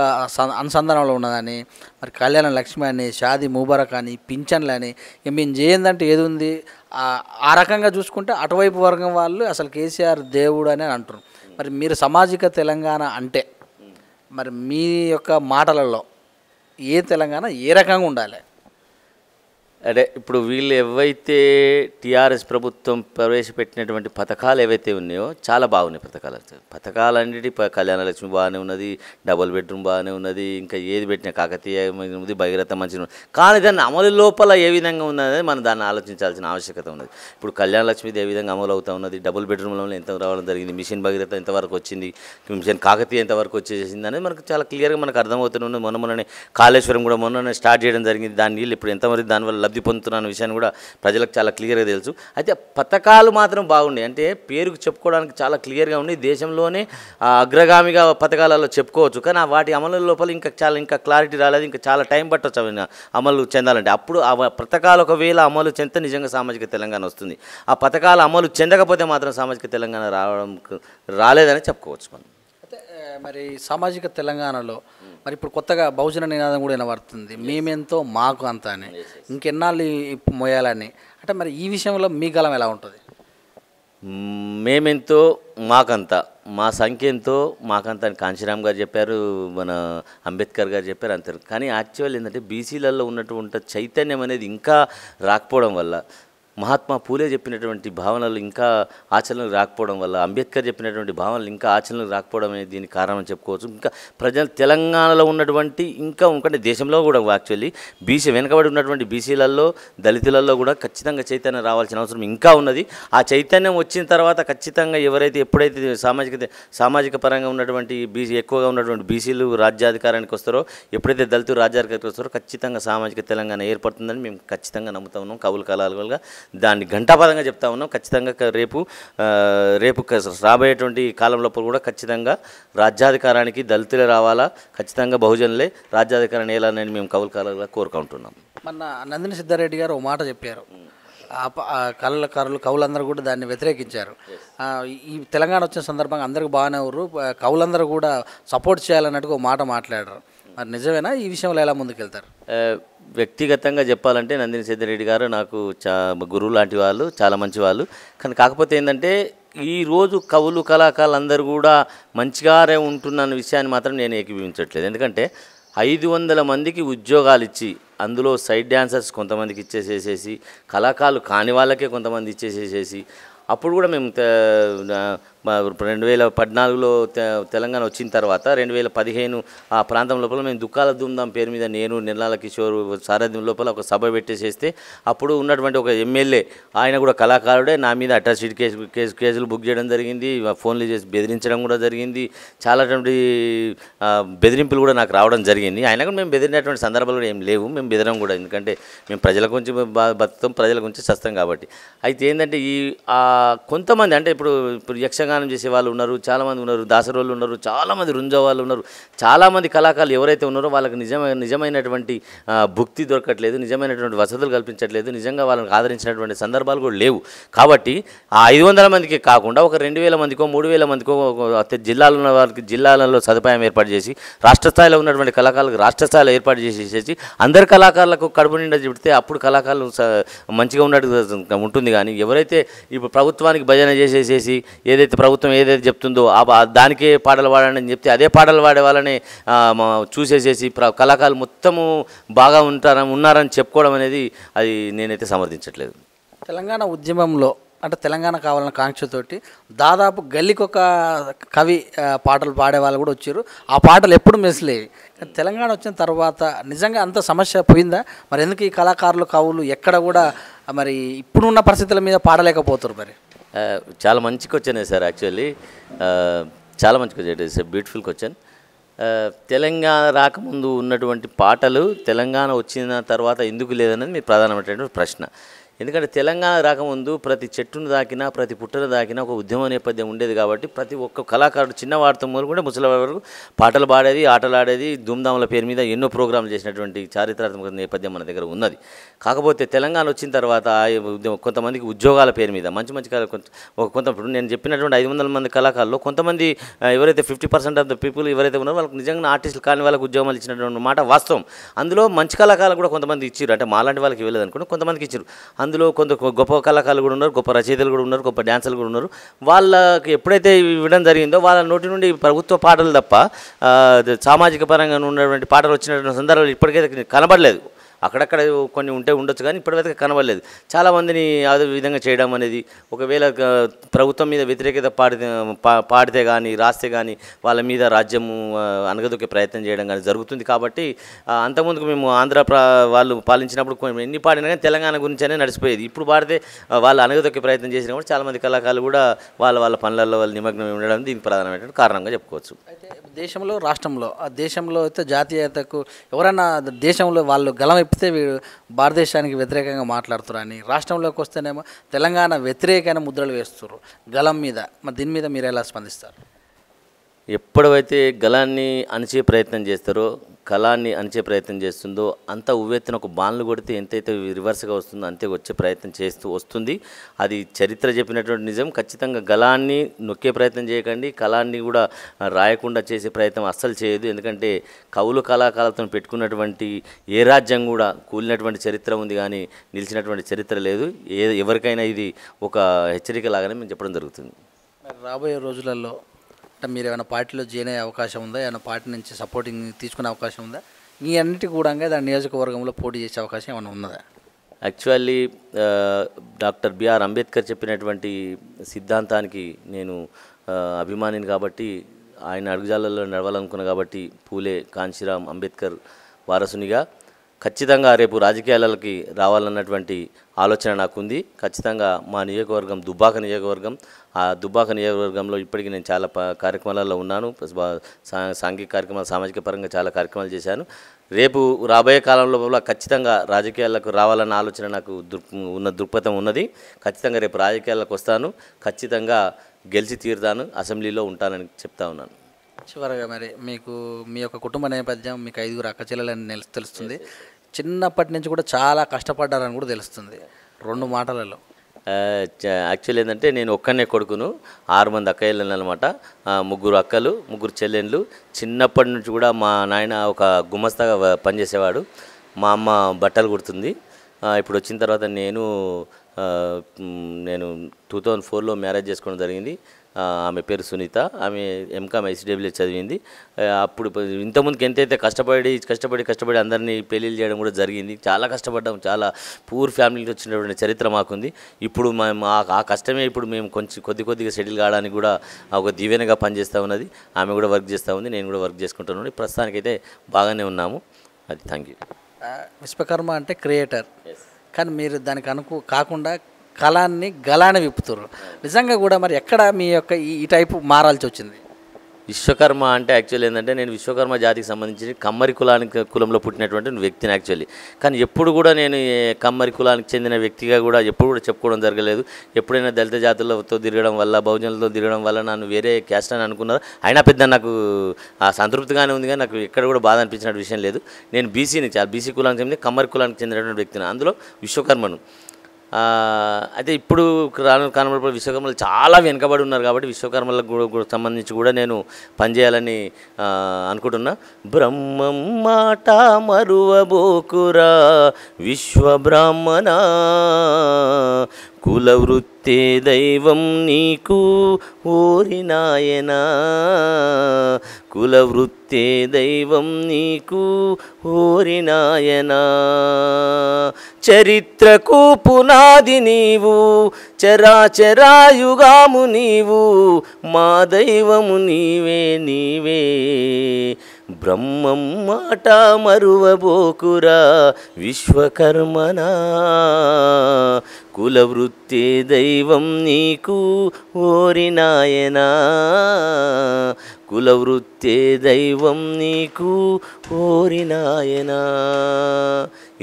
అనుసంధానంలో ఉన్నదని, మరి కళ్యాణ లక్ష్మి అని, షాదీ ముబారక్ అని, పింఛన్లు అని, మేము చేయందంటే ఏది ఉంది? ఆ రకంగా చూసుకుంటే అటువైపు వర్గం వాళ్ళు అసలు కేసీఆర్ దేవుడు అని అంటున్నారు. మరి మీరు సామాజిక తెలంగాణ అంటే మరి మీ యొక్క మాటలలో ఏ తెలంగాణ ఏ రకంగా ఉండాలి? అంటే ఇప్పుడు వీళ్ళు ఏవైతే టీఆర్ఎస్ ప్రభుత్వం ప్రవేశపెట్టినటువంటి పథకాలు ఏవైతే ఉన్నాయో చాలా బాగున్నాయి పథకాలన్నిటి కళ్యాణ లక్ష్మి బాగానే ఉన్నది, డబుల్ బెడ్రూమ్ బాగానే ఉన్నది, ఇంకా ఏది పెట్టినా కాకతీయ ఉంది, భగీరథ మంచిగా ఉంది. కానీ దాన్ని అమలు లోపల ఏ విధంగా ఉన్నది మనం దాన్ని ఆలోచించాల్సిన ఆవశ్యకత ఉన్నది. ఇప్పుడు కళ్యాణ లక్ష్మిది ఏ విధంగా అమలు అవుతూ ఉన్నది, డబుల్ బెడ్రూమ్లో ఎంత రావడం జరిగింది, మిషన్ భగీరథ ఎంతవరకు వచ్చింది, మిషన్ కాకతీయ ఎంతవరకు వచ్చేసింది అనేది మనకు చాలా క్లియర్గా మనకు అర్థమవుతున్నది. మొన్ననే కాళేశ్వరం కూడా మొన్ననే స్టార్ట్ చేయడం జరిగింది. దాని నీళ్ళు ఇప్పుడు ఎంతవరకు దానివల్ల లబ్ధి పొందుతున్న విషయాన్ని కూడా ప్రజలకు చాలా క్లియర్గా తెలుసు. అయితే పథకాలు మాత్రం బాగున్నాయి, అంటే పేరుకు చెప్పుకోవడానికి చాలా క్లియర్గా ఉన్నాయి, దేశంలోనే అగ్రగామిగా పథకాలలో చెప్పుకోవచ్చు. కానీ వాటి అమలు లోపల ఇంకా క్లారిటీ రాలేదు, ఇంకా చాలా టైం పట్టవచ్చు అవి అమలు చెందాలంటే. అప్పుడు ఆ పథకాలు ఒకవేళ అమలు చెందితే నిజంగా సామాజిక తెలంగాణ వస్తుంది. ఆ పథకాలు అమలు చెందకపోతే మాత్రం సామాజిక తెలంగాణ రాలేదని చెప్పుకోవచ్చు మనం. అయితే మరి సామాజిక తెలంగాణలో మరి ఇప్పుడు కొత్తగా బహుజన నినాదం కూడా వినబడుతుంది, మేమెంతో మాకు అంత అని, ఇంకెన్నాళ్ళు మోయాలని. అంటే మరి ఈ విషయంలో మీ గలం ఎలా ఉంటుంది? మేమెంతో మాకంత, మా సంఖ్య ఎంతో మాకంత అని కాంశీరామ్ గారు చెప్పారు, మన అంబేద్కర్ గారు చెప్పారు, అంతే. కానీ యాక్చువల్ ఏంటంటే బీసీలలో ఉన్నటువంటి చైతన్యం అనేది ఇంకా రాకపోవడం వల్ల, మహాత్మా పూలే చెప్పినటువంటి భావనలు ఇంకా ఆచరణకు రాకపోవడం వల్ల, అంబేద్కర్ చెప్పినటువంటి భావనలు ఇంకా ఆచరణకు రాకపోవడం అనేది దీనికి కారణం చెప్పుకోవచ్చు. ఇంకా ప్రజలు తెలంగాణలో ఉన్నటువంటి ఇంకా దేశంలో కూడా యాక్చువల్లీ వెనుకబడి ఉన్నటువంటి బీసీలలో దళితులలో కూడా ఖచ్చితంగా చైతన్యం రావాల్సిన అవసరం ఇంకా ఉన్నది. ఆ చైతన్యం వచ్చిన తర్వాత ఖచ్చితంగా ఎప్పుడైతే సామాజిక పరంగా ఉన్నటువంటి ఎక్కువగా ఉన్నటువంటి బీసీలు రాజ్యాధికారానికి వస్తారో, ఎప్పుడైతే దళితులు రాజ్యాధికారానికి వస్తారో ఖచ్చితంగా సామాజిక తెలంగాణ ఏర్పడుతుందని మేము ఖచ్చితంగా నమ్ముతా ఉన్నాం. కవులు కళాకారులుగా దాన్ని ఘంటాపదంగా చెప్తా ఉన్నాం. ఖచ్చితంగా రేపు రాబోయేటువంటి కాలంలో కూడా ఖచ్చితంగా రాజ్యాధికారానికి దళితులే రావాలా, ఖచ్చితంగా బహుజనులే రాజ్యాధికారాన్ని వేయాలని మేము కవులు కళాకారులుగా కోరుకుంటున్నాం. మొన్న నందిని సిద్ధారెడ్డి గారు ఒక మాట చెప్పారు, కవులందరూ కూడా దాన్ని వ్యతిరేకించారు. ఈ తెలంగాణ వచ్చిన సందర్భంగా అందరికీ బాగానే ఎవరు, కవులందరూ కూడా సపోర్ట్ చేయాలన్నట్టుగా ఒక మాట మాట్లాడారు. మరి నిజమేనా? ఈ విషయంలో ఎలా ముందుకెళ్తారు? వ్యక్తిగతంగా చెప్పాలంటే నందిని సిద్ధారెడ్డి గారు నాకు గురువు లాంటి వాళ్ళు, చాలా మంచి వాళ్ళు. కానీ కాకపోతే ఏంటంటే ఈరోజు కవులు కళాకారులు అందరూ కూడా మంచిగానే ఉంటున్న విషయాన్ని మాత్రం నేను ఏకీభవించట్లేదు. ఎందుకంటే 500 మందికి ఉద్యోగాలు ఇచ్చి అందులో సైడ్ డ్యాన్సర్స్ కొంతమందికి ఇచ్చేసేసేసి, కళాకారులు కాని వాళ్ళకే కొంతమంది ఇచ్చేసేసేసి, అప్పుడు కూడా మేము 2014లో తెలంగాణ వచ్చిన తర్వాత 2015 ఆ ప్రాంతం లోపల మేము దుఃఖాల ధూమ్ధాం పేరు మీద నేను నిర్మలా కిషోర్ సారథ్యం లోపల ఒక సభ పెట్టేసేస్తే అప్పుడు ఉన్నటువంటి ఒక ఎమ్మెల్యే ఆయన కూడా కళాకారుడే నా మీద అట్రాసిటీ కేసులు బుక్ చేయడం జరిగింది, ఫోన్లు చేసి బెదిరించడం కూడా జరిగింది, చాలాటువంటి బెదిరింపులు కూడా నాకు రావడం జరిగింది. అయినా కూడా మేము బెదిరినటువంటి సందర్భాలు కూడా ఏం లేవు, మేము బెదిరం కూడా, ఎందుకంటే మేము ప్రజల గురించి బతుకుతాం, ప్రజల గురించి చస్తాం కాబట్టి. అయితే ఏంటంటే కొంతమంది అంటే ఇప్పుడు యక్షగానం చేసే వాళ్ళు ఉన్నారు, చాలామంది ఉన్నారు, దాసరోళ్ళు ఉన్నారు, చాలామంది రుంజ వాళ్ళు ఉన్నారు, చాలామంది కళాకారులు ఎవరైతే ఉన్నారో వాళ్ళకి నిజమైనటువంటి భుక్తి దొరకట్లేదు, నిజమైనటువంటి వసతులు కల్పించట్లేదు, నిజంగా వాళ్ళని ఆదరించినటువంటి సందర్భాలు కూడా లేవు. కాబట్టి ఆ 500 మందికి కాకుండా ఒక 2000 మందికో 3000 మందికో జిల్లాలో ఉన్న వారికి జిల్లాలలో సదుపాయం ఏర్పాటు చేసి, రాష్ట్ర స్థాయిలో ఉన్నటువంటి కళాకారులకు రాష్ట్ర స్థాయిలో ఏర్పాటు చేసేసి అందరి కళాకారులకు కడుపు నిండా చెబితే అప్పుడు కళాకారులు మంచిగా ఉన్నట్టు ఉంటుంది. కానీ ఎవరైతే ఇప్పుడు ప్రభుత్వానికి భజన చేసేసేసి ఏదైతే ప్రభుత్వం ఏదైతే చెప్తుందో దానికే పాటలు పాడండి అని చెప్తే అదే పాటలు పాడే వాళ్ళని చూసేసేసి కళాకారులు మొత్తము బాగా ఉన్నారని చెప్పుకోవడం అనేది అది నేనైతే సమర్థించట్లేదు. తెలంగాణ ఉద్యమంలో అంటే తెలంగాణ కావాలన్న కాంక్షతోటి దాదాపు గల్లీకొక కవి పాటలు పాడేవాళ్ళు కూడా వచ్చారు. ఆ పాటలు ఎప్పుడు మెస్లేవి. తెలంగాణ వచ్చిన తర్వాత నిజంగా అంత సమస్య పోయిందా? మరి ఎందుకు ఈ కళాకారులు కవులు ఎక్కడ కూడా మరి ఇప్పుడున్న పరిస్థితుల మీద పాడలేకపోతారు మరి? చాలా మంచి క్వశ్చనే సార్. యాక్చువల్లీ చాలా మంచి question. It is a beautiful question. Telangana రాకముందు ఉన్నటువంటి పాటలు తెలంగాణ వచ్చిన తర్వాత ఎందుకు లేదన్నది మీ ప్రధానమైనటువంటి ప్రశ్న. ఎందుకంటే తెలంగాణ రాకముందు ప్రతి చెట్టును దాకినా ప్రతి పుట్టను దాకినా ఒక ఉద్యమ నేపథ్యం ఉండేది కాబట్టి ప్రతి ఒక్క కళాకారుడు చిన్నవాడితో మొదలుకుంటే ముసలివాడి వరకు పాటలు పాడేది, ఆటలు ఆడేది, ధూమ్ధాముల పేరు మీద ఎన్నో ప్రోగ్రాంలు చేసినటువంటి చారిత్రాత్మక నేపథ్యం మన దగ్గర ఉన్నది. కాకపోతే తెలంగాణ వచ్చిన తర్వాత కొంతమందికి ఉద్యోగాల పేరు మీద మంచి మంచి కొంత నేను చెప్పినటువంటి 500 మంది కళాకారులు కొంతమంది ఎవరైతే 50% ఆఫ్ ద పీపుల్ ఎవరైతే ఉన్నారో వాళ్ళకి నిజంగా ఆర్టిస్టులు కాని వాళ్ళకి ఉద్యోగాలు ఇచ్చినటువంటి మాట వాస్తవం. అందులో మంచి కళాకారులు కూడా కొంతమంది ఇచ్చారు. అంటే మాలాంటి వాళ్ళకి ఇవ్వలేదు అనుకుంటే కొంతమందికి ఇచ్చారు. అందులో కొంత గొప్ప కళాకారులు కూడా ఉన్నారు, గొప్ప రచయితలు కూడా ఉన్నారు, గొప్ప డ్యాన్సర్లు కూడా ఉన్నారు. వాళ్ళకి ఎప్పుడైతే ఇవ్వడం జరిగిందో వాళ్ళ నోటి నుండి ప్రభుత్వ పాటలు తప్ప సామాజిక పరంగా ఉన్నటువంటి పాటలు వచ్చినటువంటి సందర్భాలు ఇప్పటికైతే కనబడలేదు. అక్కడక్కడ కొన్ని ఉంటే ఉండొచ్చు కానీ ఇప్పటివరకు కనబడలేదు. చాలామందిని అదే విధంగా చేయడం అనేది ఒకవేళ ప్రభుత్వం మీద వ్యతిరేకత పాడితే కానీ రాస్తే కానీ వాళ్ళ మీద రాజ్యము అనగదొక్కే ప్రయత్నం చేయడం కానీ జరుగుతుంది. కాబట్టి అంతకుముందుకు మేము వాళ్ళు పాలించినప్పుడు ఎన్ని పాడినా కానీ తెలంగాణ గురించనే నడిచిపోయేది. ఇప్పుడు పాడితే వాళ్ళు అనగదొక్కే ప్రయత్నం చేసినప్పుడు చాలామంది కళాకారులు కూడా వాళ్ళ పనులలో వాళ్ళు నిమగ్నం ఉండడం దీనికి ప్రధానమైన కారణంగా చెప్పుకోవచ్చు. అయితే దేశంలో రాష్ట్రంలో దేశంలో అయితే జాతీయతకు ఎవరైనా దేశంలో వాళ్ళు గలం ఎప్పితే వీడు భారతదేశానికి వ్యతిరేకంగా మాట్లాడుతారని, రాష్ట్రంలోకి వస్తేనేమో తెలంగాణ వ్యతిరేకమైన ముద్రలు వేస్తారు గలం మీద. మరి దీని మీద మీరు ఎలా స్పందిస్తారు? ఎప్పుడైతే గలాన్ని అణిచే ప్రయత్నం చేస్తారో కళాన్ని అణిచే ప్రయత్నం చేస్తుందో అంత ఉవ్వెత్తున ఒక బాణలు కొడితే ఎంతైతే రివర్స్గా వస్తుందో అంతే వచ్చే ప్రయత్నం చేస్తూ వస్తుంది. అది చరిత్ర చెప్పినటువంటి నిజం. ఖచ్చితంగా గలాన్ని నొక్కే ప్రయత్నం చేయకండి, కళాన్ని కూడా రాయకుండా చేసే ప్రయత్నం అస్సలు చేయదు. ఎందుకంటే కవులు కళాకారులతో పెట్టుకున్నటువంటి ఏ రాజ్యం కూడా కూలినటువంటి చరిత్ర ఉంది కానీ నిలిచినటువంటి చరిత్ర లేదు. ఎవరికైనా ఇది ఒక హెచ్చరిక లాగానే మేము చెప్పడం జరుగుతుంది. రాబోయే రోజులలో అంటే మీరు ఏమైనా పార్టీలో జాయిన్ అయ్యే అవకాశం ఉందా? ఏమైనా పార్టీ నుంచి సపోర్టింగ్ తీసుకునే అవకాశం ఉందా? ఈ అన్నిటి కూడా దాని నియోజకవర్గంలో పోటీ చేసే అవకాశం ఏమైనా ఉన్నదా? యాక్చువల్లీ డాక్టర్ బిఆర్ అంబేద్కర్ చెప్పినటువంటి సిద్ధాంతానికి నేను అభిమానిని కాబట్టి ఆయన అడుగుజాలలో నడవాలనుకున్నా కాబట్టి పూలే కాంశీరామ్ అంబేద్కర్ వారసునిగా ఖచ్చితంగా రేపు రాజకీయాలకి రావాలన్నటువంటి ఆలోచన నాకుంది. ఖచ్చితంగా మా నియోజకవర్గం దుబ్బాక నియోజకవర్గం. ఆ దుబ్బాక నియోజకవర్గంలో ఇప్పటికీ నేను చాలా కార్యక్రమాలలో ఉన్నాను. సాంఘిక కార్యక్రమాలు, సామాజిక పరంగా చాలా కార్యక్రమాలు చేశాను. రేపు రాబోయే కాలంలో ఖచ్చితంగా రాజకీయాలకు రావాలన్న ఆలోచన నాకు దృక్పథం ఉన్నది. ఖచ్చితంగా రేపు రాజకీయాలకు వస్తాను, ఖచ్చితంగా గెలిచి తీరుతాను, అసెంబ్లీలో ఉంటానని చెప్తా ఉన్నాను. చివరగా మరి మీకు మీ యొక్క కుటుంబ నేపథ్యం, మీకు 5 అక్క చెల్లెలని తెలుస్తుంది. చిన్నప్పటి నుంచి కూడా చాలా కష్టపడ్డారని కూడా తెలుస్తుంది 2 మాటలలో. యాక్చువల్లీ ఏంటంటే నేను ఒక్కనే కొడుకును, 6 మంది అక్కయ్యలు అనమాట. 3 అక్కలు, 3 చెల్లెళ్ళు. చిన్నప్పటి నుంచి కూడా మా నాయన ఒక గుమస్తాగా పనిచేసేవాడు, మా అమ్మ బట్టలు కుడుతుంది. ఇప్పుడు వచ్చిన తర్వాత నేను 2004లో మ్యారేజ్ చేసుకోవడం జరిగింది. ఆమె పేరు సునీత. ఆమె ఎంకామ్ ఐసిడబ్ల్యూ చదివింది. అప్పుడు ఇంతకుముందుకు ఎంతైతే కష్టపడి అందరినీ పెళ్ళిళ్ళు చేయడం కూడా జరిగింది. చాలా కష్టపడ్డాం, చాలా పూర్ ఫ్యామిలీ వచ్చినటువంటి చరిత్ర మాకుంది. ఇప్పుడు ఆ కష్టమే ఇప్పుడు మేము కొద్దిగా సెటిల్ కావడానికి కూడా ఒక దీవెనగా పనిచేస్తూ ఉన్నది. ఆమె కూడా వర్క్ చేస్తూ ఉంది, నేను కూడా వర్క్ చేసుకుంటున్నాను. ప్రస్తుతానికైతే బాగానే ఉన్నాము. అది థ్యాంక్ యూ. విశ్వకర్మ అంటే క్రియేటర్, కానీ మీరు దానికి కాకుండా కళాన్ని గలాన్ని విప్పుతారు. నిజంగా కూడా మరి ఎక్కడ మీ యొక్క ఈ టైపు మారాల్సి వచ్చింది? విశ్వకర్మ అంటే యాక్చువల్లీ ఏంటంటే నేను విశ్వకర్మ జాతికి సంబంధించి కమ్మరి కులంలో పుట్టినటువంటి వ్యక్తిని యాక్చువల్లీ. కానీ ఎప్పుడు కూడా నేను కమ్మరి కులానికి చెందిన వ్యక్తిగా కూడా ఎప్పుడు కూడా చెప్పుకోవడం జరగలేదు. ఎప్పుడైనా దళిత జాతులతో తిరగడం వల్ల, బహుజనులతో తిరగడం వల్ల నన్ను వేరే క్యాస్ట్ అని అనుకున్నారు. అయినా పెద్ద నాకు ఆ సంతృప్తిగానే ఉంది, కానీ నాకు ఎక్కడ కూడా బాధ అనిపించిన విషయం లేదు. నేను బీసీని, బీసీ కులానికి చెందిన కమ్మరి కులానికి చెందినటువంటి వ్యక్తిని, అందులో విశ్వకర్మను. అయితే ఇప్పుడు కనబడిన విశ్వకర్మలు చాలా వెనుకబడి ఉన్నారు కాబట్టి విశ్వకర్మలకు కూడా సంబంధించి కూడా నేను పనిచేయాలని అనుకుంటున్నా. బ్రహ్మం మాట మరువబోకురా విశ్వబ్రాహ్మణ, కులవృత్తే దైవం నీకు ఓరి నాయనా, కులవృత్తే దైవం నీకు ఓరి నాయనా. చరిత్రకు పునాది నీవు, చరాచరాయుగాము నీవు, మా దైవము నీవే నీవే. బ్రహ్మం మాట మరువబోకురా విశ్వకర్మనా, కులవృత్తే దైవం నీకు ఓరి నాయనా, కులవృత్తే దైవం నీకు ఓరి నాయనా.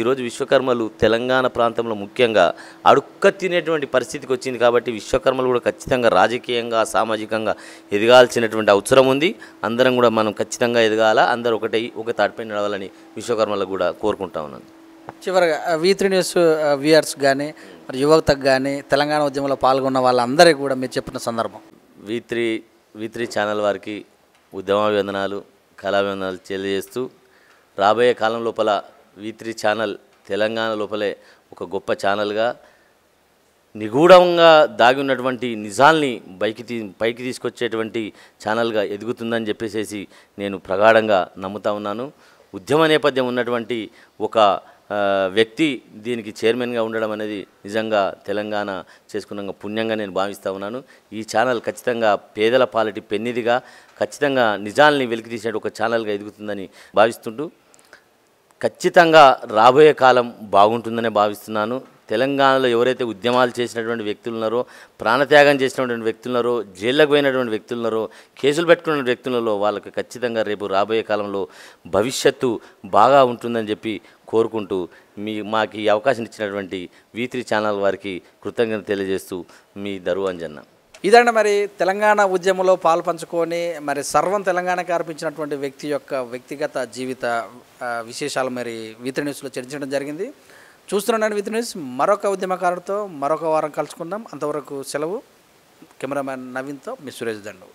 ఈరోజు విశ్వకర్మలు తెలంగాణ ప్రాంతంలో ముఖ్యంగా అడుక్క తినేటువంటి పరిస్థితికి వచ్చింది కాబట్టి విశ్వకర్మలు కూడా ఖచ్చితంగా రాజకీయంగా సామాజికంగా ఎదగాల్సినటువంటి అవసరం ఉంది. అందరం కూడా మనం ఖచ్చితంగా ఎదగాల, అందరూ ఒక తాటిపై నడవాలని విశ్వకర్మలకు కూడా కోరుకుంటా ఉన్నాను. చివరిగా V3 న్యూస్ వ్యూయర్స్ కానీ మరి యువతకు కానీ తెలంగాణ ఉద్యమంలో పాల్గొన్న వాళ్ళందరికీ కూడా మీరు చెప్పిన సందర్భం. V3 ఛానల్ వారికి ఉద్యమాభివందనాలు, కళాభివందనాలు తెలియజేస్తూ రాబోయే కాలం లోపల V3 ఛానల్ తెలంగాణ లోపలే ఒక గొప్ప ఛానల్గా నిగూఢంగా దాగి ఉన్నటువంటి నిజాల్ని పైకి తీసుకొచ్చేటువంటి ఛానల్గా ఎదుగుతుందని చెప్పేసి నేను ప్రగాఢంగా నమ్ముతా ఉన్నాను. ఉద్యమ నేపథ్యం ఉన్నటువంటి ఒక వ్యక్తి దీనికి చైర్మన్గా ఉండడం అనేది నిజంగా తెలంగాణ చేసుకున్న పుణ్యంగా నేను భావిస్తూ ఉన్నాను. ఈ ఛానల్ ఖచ్చితంగా పేదల పాలిటి పెన్నిదిగా ఖచ్చితంగా నిజాల్ని వెలికితీసే ఒక ఛానల్గా ఎదుగుతుందని భావిస్తుంటూ ఖచ్చితంగా రాబోయే కాలం బాగుంటుందనే భావిస్తున్నాను. తెలంగాణలో ఎవరైతే ఉద్యమాలు చేసినటువంటి వ్యక్తులు ఉన్నారో, ప్రాణత్యాగం చేసినటువంటి వ్యక్తులు ఉన్నారో, జైళ్ళకు పోయినటువంటి వ్యక్తులు ఉన్నారో, కేసులు పెట్టుకున్న వ్యక్తులలో వాళ్ళకి ఖచ్చితంగా రేపు రాబోయే కాలంలో భవిష్యత్తు బాగా ఉంటుందని చెప్పి కోరుకుంటూ మాకు ఈ అవకాశం ఇచ్చినటువంటి V3 ఛానల్ వారికి కృతజ్ఞత తెలియజేస్తూ మీ దరు అంజన్న. ఇదండి మరి తెలంగాణ ఉద్యమంలో పాల్పంచుకొని మరి సర్వం తెలంగాణకి అర్పించినటువంటి వ్యక్తి యొక్క వ్యక్తిగత జీవిత విశేషాలు మరి V3 న్యూస్లో చర్చించడం జరిగింది. చూస్తున్నాను V3 న్యూస్ మరొక ఉద్యమకారుడితో మరొక వారం కలుసుకుందాం. అంతవరకు సెలవు. కెమెరామ్యాన్ నవీన్తో మీ సురేష్ దండు.